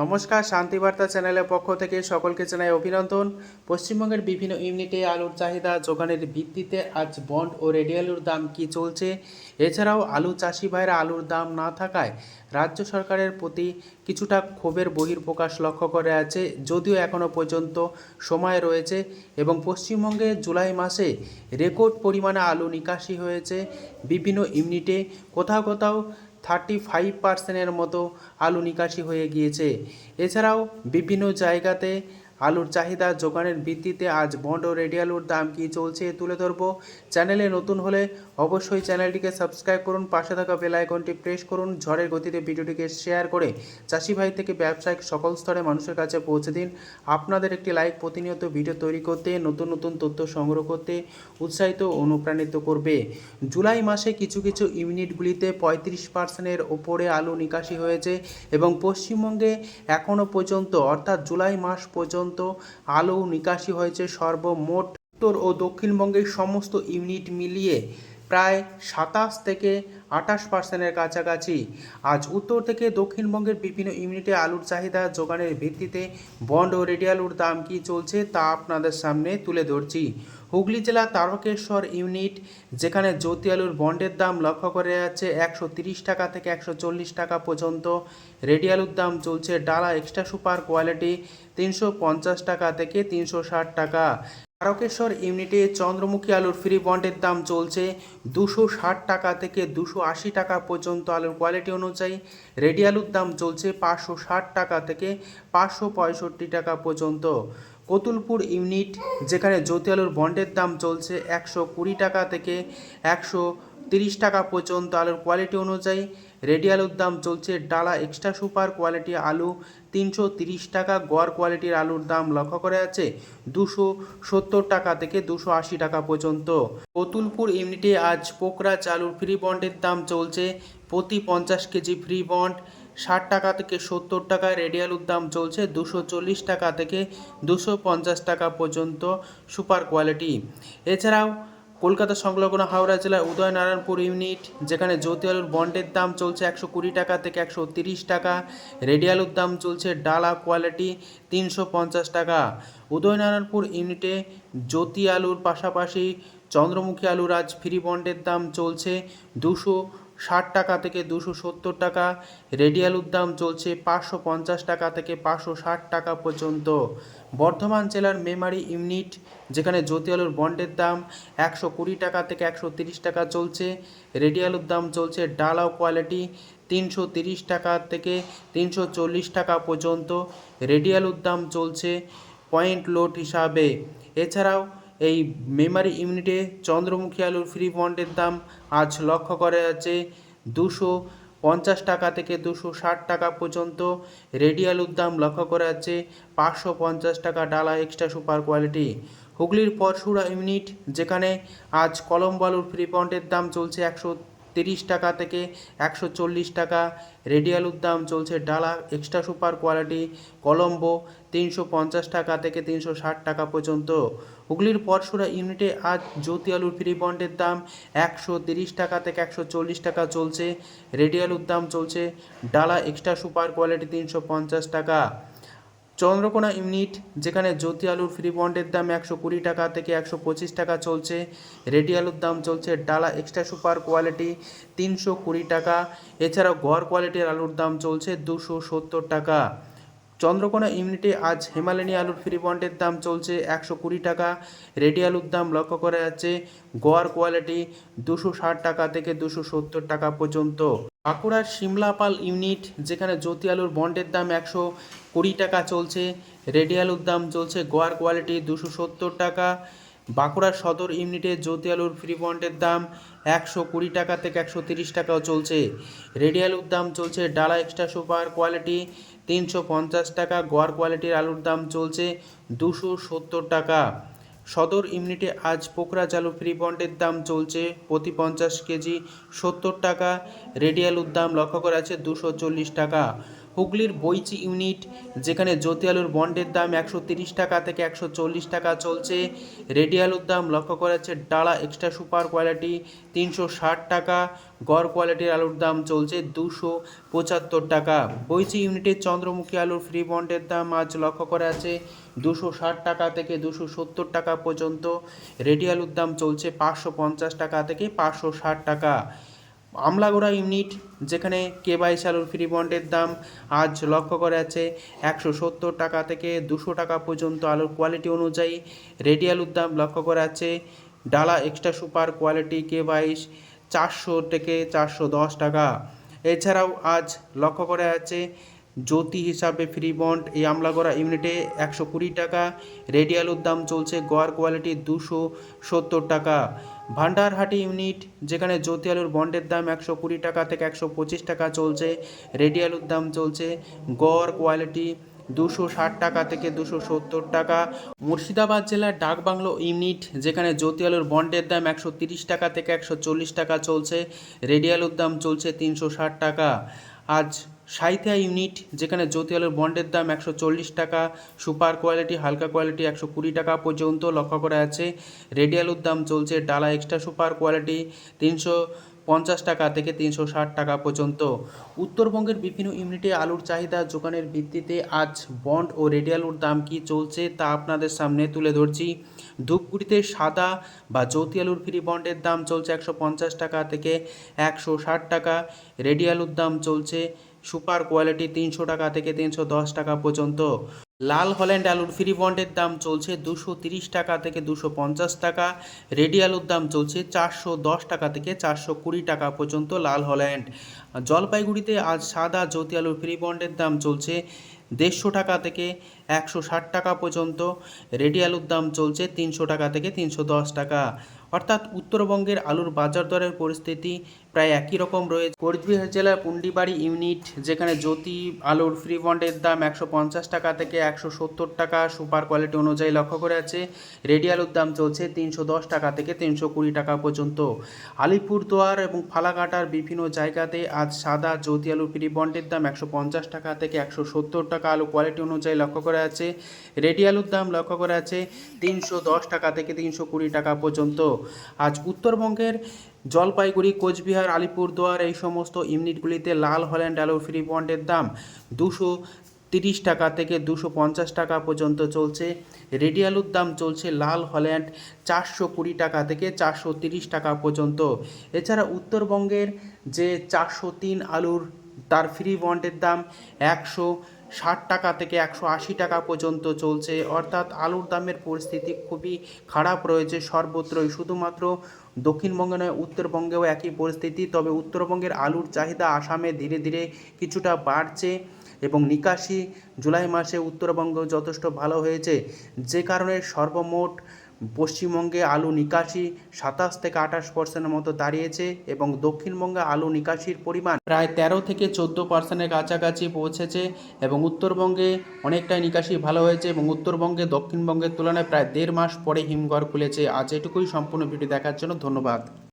নমস্কার, শান্তিবার্তা চ্যানেলের পক্ষ থেকে সকলকে জানাই অভিনন্দন। পশ্চিমবঙ্গের বিভিন্ন ইউনিটে আলুর চাহিদা যোগানের ভিত্তিতে আজ বন্ড ও রেডি আলুর দাম কী চলছে, এছাড়াও আলু চাষি ভাইরা আলুর দাম না থাকায় রাজ্য সরকারের প্রতি কিছুটা ক্ষোভের বহিঃপ্রকাশ লক্ষ্য করে আছে, যদিও এখনও পর্যন্ত সময় রয়েছে এবং পশ্চিমবঙ্গে জুলাই মাসে রেকর্ড পরিমাণে আলু নিকাশি হয়েছে। বিভিন্ন ইউনিটে কোথাও কোথাও 35% মতো আলু নিকাশি হয়ে গিয়েছে। এছাড়াও বিভিন্ন জায়গাতে আলুর চাহিদা যোগানের ভিত্তিতে আজ বন্ড ও রেডি আলুর দাম কী চলছে তুলে ধরব। চ্যানেলে নতুন হলে অবশ্যই চ্যানেলটিকে সাবস্ক্রাইব করুন, পাশে থাকা বেল আইকনটি প্রেস করুন, ঝড়ের গতিতে ভিডিওটিকে শেয়ার করে চাষি ভাই থেকে ব্যবসায়িক সকল স্তরে মানুষের কাছে পৌঁছে দিন। আপনাদের একটি লাইক প্রতিনিয়ত ভিডিও তৈরি করতে, নতুন নতুন তথ্য সংগ্রহ করতে উৎসাহিত ও অনুপ্রাণিত করবে। জুলাই মাসে কিছু কিছু ইউনিটগুলিতে 35%-এর ওপরে আলু নিকাশি হয়েছে এবং পশ্চিমবঙ্গে এখনও পর্যন্ত অর্থাৎ জুলাই মাস পর্যন্ত আলু নিকাশি হয়েছে সর্বমোট উত্তর ও দক্ষিণবঙ্গের সমস্ত ইউনিট মিলিয়ে প্রায় 27 থেকে 28%-এর কাছাকাছি। আজ উত্তর থেকে দক্ষিণবঙ্গের বিভিন্ন ইউনিটে আলুর চাহিদা যোগানের ভিত্তিতে বন্ড ও রেডি আলুর দাম কী চলছে তা আপনাদের সামনে তুলে ধরছি। হুগলি জেলা তারকেশ্বর ইউনিট, যেখানে জ্যোতি আলুর বন্ডের দাম লক্ষ্য করে যাচ্ছে 130 টাকা থেকে 140 টাকা পর্যন্ত। রেডি আলুর দাম চলছে ডালা এক্সট্রা সুপার কোয়ালিটি 350 টাকা থেকে 360 টাকা। তারকেশ্বর ইউনিটে চন্দ্রমুখী আলুর ফ্রি বন্ডের দাম চলছে 260 টাকা থেকে 280 টাকা পর্যন্ত আলুর কোয়ালিটি অনুযায়ী। রেডি আলুর দাম চলছে 560 টাকা থেকে 565 টাকা পর্যন্ত। কতুলপুর ইউনিট, যেখানে জ্যোতি আলুর বন্ডের দাম চলছে 120 টাকা থেকে 130 টাকা পর্যন্ত আলুর কোয়ালিটি অনুযায়ী। রেডি আলুর দাম চলছে ডালা এক্সট্রা সুপার কোয়ালিটি আলু 330 টাকা, গড় কোয়ালিটির আলুর দাম লক্ষ্য করা যাচ্ছে 270 টাকা থেকে 280 টাকা পর্যন্ত। কতুলপুর ইউনিটে আজ পোকরাজ আলুর ফ্রি বন্ডের দাম চলছে প্রতি 50 কেজি ফ্রি বন্ড 60 টাকা থেকে 70 টাকা। রেডি আলুর দাম চলছে 240 টাকা থেকে 250 টাকা পর্যন্ত সুপার কোয়ালিটি। এছাড়াও কলকাতা সংলগ্ন হাওড়া জেলার উদয়নারায়ণপুর ইউনিট, যেখানে জ্যোতি আলুর বন্ডের দাম চলছে 120 টাকা থেকে 130 টাকা। রেডি আলুর দাম চলছে ডালা কোয়ালিটি 350 টাকা। উদয়নারায়ণপুর ইউনিটে জ্যোতি আলুর পাশাপাশি চন্দ্রমুখী আলুর আজ ফ্রি বন্ডের দাম চলছে 260 টাকা থেকে 270 টাকা। রেডি আলুর দাম চলছে 550 টাকা থেকে 560 টাকা পর্যন্ত। বর্ধমান জেলার মেমারি ইউনিট, যেখানে জ্যোতি আলুর বন্ডের দাম 120 টাকা থেকে 130 টাকা চলছে। রেডি আলুর দাম চলছে ডালা কোয়ালিটি 330 টাকা থেকে 340 টাকা পর্যন্ত। রেডি আলুর দাম চলছে পয়েন্ট লোড হিসাবে। এছাড়াও এই মেমারি ইউনিটে চন্দ্রমুখী আলুর ফ্রি বন্ডের দাম আজ লক্ষ্য করা যাচ্ছে 250 টাকা থেকে 260 টাকা পর্যন্ত। রেডি আলুর দাম লক্ষ্য করা যাচ্ছে 550 টাকা ডালা এক্সট্রা সুপার কোয়ালিটি। হুগলির পরশুরা ইউনিট, যেখানে আজ কলম্বো আলুর ফ্রি বন্ডের দাম চলছে 130 টাকা থেকে 140 টাকা। রেডি আলুর দাম চলছে ডালা এক্সট্রা সুপার কোয়ালিটি কলম্বো 350 টাকা থেকে 360 টাকা পর্যন্ত। হুগলির পরশুরা ইউনিটে আজ জ্যোতি আলুর ফ্রি বন্ডের দাম 130 টাকা থেকে 140 টাকা চলছে। রেডি আলুর দাম চলছে ডালা এক্সট্রা সুপার কোয়ালিটি 350 টাকা। চন্দ্রকোনা ইউনিট, যেখানে জ্যোতি আলুর ফ্রি বন্ডের দাম 120 টাকা থেকে 125 টাকা চলছে। রেডি আলুর দাম চলছে ডালা এক্সট্রা সুপার কোয়ালিটি 320 টাকা। এছাড়াও গড় কোয়ালিটির আলুর দাম চলছে 270 টাকা। চন্দ্রকোনা ইউনিটে আজ হিমালয়ানি আলুর ফ্রি বন্ডের দাম চলছে 120 টাকা। রেডি আলুর দাম লক্ষ্য করা যাচ্ছে গড় কোয়ালিটি 260 টাকা থেকে 270 টাকা পর্যন্ত। বাঁকুড়ার সিমলাপাল ইউনিট, যেখানে জ্যোতি আলুর বন্ডের দাম 120 টাকা চলছে। রেডি আলুর দাম চলছে গড় কোয়ালিটি 270 টাকা। বাঁকুড়ার সদর ইউনিটে জ্যোতি আলুর ফ্রি বন্ডের দাম 120 টাকা থেকে 130 টাকাও চলছে। রেডি আলুর দাম চলছে ডালা এক্সট্রা সুপার কোয়ালিটি 350 টাকা, গড় কোয়ালিটির আলুর দাম চলছে 270 টাকা। সদর ইউনিটে আজ পোকরাজ আলু ফ্রি বন্ডের দাম চলছে প্রতি 50 কেজি 70 টাকা। রেডি আলুর দাম লক্ষ্য করা আছে 240 টাকা। হুগলির বৈচি ইউনিট, যেখানে জ্যোতি আলুর বন্ডের দাম 130 টাকা থেকে 140 টাকা চলছে। রেডি আলুর দাম লক্ষ্য করা যাচ্ছে ডালা এক্সট্রা সুপার কোয়ালিটি 360 টাকা, গড় কোয়ালিটির আলুর দাম চলছে 275 টাকা। বৈচি ইউনিটের চন্দ্রমুখী আলুর ফ্রি বন্ডের দাম আজ লক্ষ্য করা যাচ্ছে 260 টাকা থেকে 270 টাকা পর্যন্ত। রেডি আলুর দাম চলছে 550 টাকা থেকে 560 টাকা। আমলাগোড়া ইউনিট, যেখানে কে22 আলুর ফ্রি বন্ডের দাম আজ লক্ষ্য করা যাচ্ছে 170 টাকা থেকে 200 টাকা পর্যন্ত আলুর কোয়ালিটি অনুযায়ী। রেডি আলুর দাম লক্ষ্য করা যাচ্ছে ডালা এক্সট্রা সুপার কোয়ালিটি কে22 400 থেকে 410 টাকা। এছাড়াও আজ লক্ষ্য করা যাচ্ছে জ্যোতি হিসাবে ফ্রি বন্ড এই আমলাগড়া ইউনিটে 120 টাকা। রেডি আলুর দাম চলছে গড় কোয়ালিটি 270 টাকা। ভান্ডারহাটি ইউনিট, যেখানে জ্যোতি আলুর বন্ডের দাম 120 টাকা থেকে 125 টাকা চলছে। রেডি আলুর দাম চলছে গড় কোয়ালিটি 260 টাকা থেকে 270 টাকা। মুর্শিদাবাদ জেলার ডাকবাংলো ইউনিট, যেখানে জ্যোতি আলুর বন্ডের দাম 130 টাকা থেকে 140 টাকা চলছে। রেডি আলুর দাম চলছে 360 টাকা। আজ সাঁইথিয়া ইউনিট, যেখানে জ্যোতি আলুর বন্ডের দাম 140 টাকা, সুপার কোয়ালিটি হালকা কোয়ালিটি 120 টাকা পর্যন্ত লক্ষ্য করা আছে। রেডি আলুর দাম চলছে ডালা এক্সট্রা সুপার কোয়ালিটি 350 টাকা থেকে 360 টাকা পর্যন্ত। উত্তরবঙ্গের বিভিন্ন ইউনিটে আলুর চাহিদা যোগানের ভিত্তিতে আজ বন্ড ও রেডি আলুর দাম কী চলছে তা আপনাদের সামনে তুলে ধরছি। ধূপগুড়িতে সাদা বা জ্যোতি আলুর ফ্রি বন্ডের দাম চলছে 150 টাকা থেকে 160 টাকা। রেডি আলুর দাম চলছে সুপার কোয়ালিটি 300 টাকা থেকে 310 টাকা পর্যন্ত। লাল হল্যান্ড আলুর ফ্রি বন্ডের দাম চলছে 230 টাকা থেকে 250 টাকা। রেডি আলুর দাম চলছে 410 টাকা থেকে 420 টাকা পর্যন্ত লাল হল্যান্ড। জলপাইগুড়িতে আজ সাদা জ্যোতি আলুর ফ্রি বন্ডের দাম চলছে 150 টাকা থেকে 160 টাকা পর্যন্ত। রেডি আলুর দাম চলছে 300 টাকা থেকে 310 টাকা। অর্থাৎ উত্তরবঙ্গের আলুর বাজার দরের পরিস্থিতি প্রায় একই রকম রয়েছে। কোচবিহার জেলার পুন্ডিবাড়ি ইউনিট, যেখানে জ্যোতি আলুর ফ্রি বন্ডের দাম 150 টাকা থেকে 170 টাকা সুপার কোয়ালিটি অনুযায়ী লক্ষ্য করে আছে। রেডি আলুর দাম চলছে 310 টাকা থেকে 320 টাকা পর্যন্ত। আলিপুরদুয়ার এবং ফালাকাটার বিভিন্ন জায়গাতে আজ সাদা জ্যোতি আলুর ফ্রি বন্ডের দাম 150 টাকা থেকে 170 টাকা আলু কোয়ালিটি অনুযায়ী লক্ষ্য করে আছে। রেডি আলুর দাম লক্ষ্য করে আছে 310 টাকা থেকে 320 টাকা পর্যন্ত। আজ উত্তরবঙ্গের জলপাইগুড়ি, কোচবিহার, আলিপুরদুয়ার এই সমস্ত ইউনিটগুলিতে লাল হল্যান্ড আলুর ফ্রি বন্ডের দাম 230 টাকা থেকে 250 টাকা পর্যন্ত চলছে। রেডি আলুর দাম চলছে লাল হল্যান্ড 420 টাকা থেকে 430 টাকা পর্যন্ত। এছাড়া উত্তরবঙ্গের যে 403 আলুর তার ফ্রি বন্ডের দাম 160 টাকা থেকে 180 টাকা পর্যন্ত চলছে। অর্থাৎ আলুর দামের পরিস্থিতি খুবই খারাপ রয়েছে সর্বত্রই, শুধুমাত্র দক্ষিণবঙ্গে নয় উত্তরবঙ্গেও একই পরিস্থিতি। তবে উত্তরবঙ্গের আলুর চাহিদা আসামে ধীরে ধীরে কিছুটা বাড়ছে এবং নিকাশি জুলাই মাসে উত্তরবঙ্গ যথেষ্ট ভালো হয়েছে, যে কারণে সর্বমোট পশ্চিমবঙ্গে আলু নিকাশি 27 থেকে 28% মতো দাঁড়িয়েছে এবং দক্ষিণবঙ্গে আলু নিকাশির পরিমাণ প্রায় 13 থেকে 14% কাছাকাছি পৌঁছেছে এবং উত্তরবঙ্গে অনেকটাই নিকাশি ভালো হয়েছে এবং উত্তরবঙ্গে দক্ষিণবঙ্গের তুলনায় প্রায় 1.5 মাস পরে হিমঘর খুলেছে। আজ এটুকুই। সম্পূর্ণ ভিডিও দেখার জন্য ধন্যবাদ।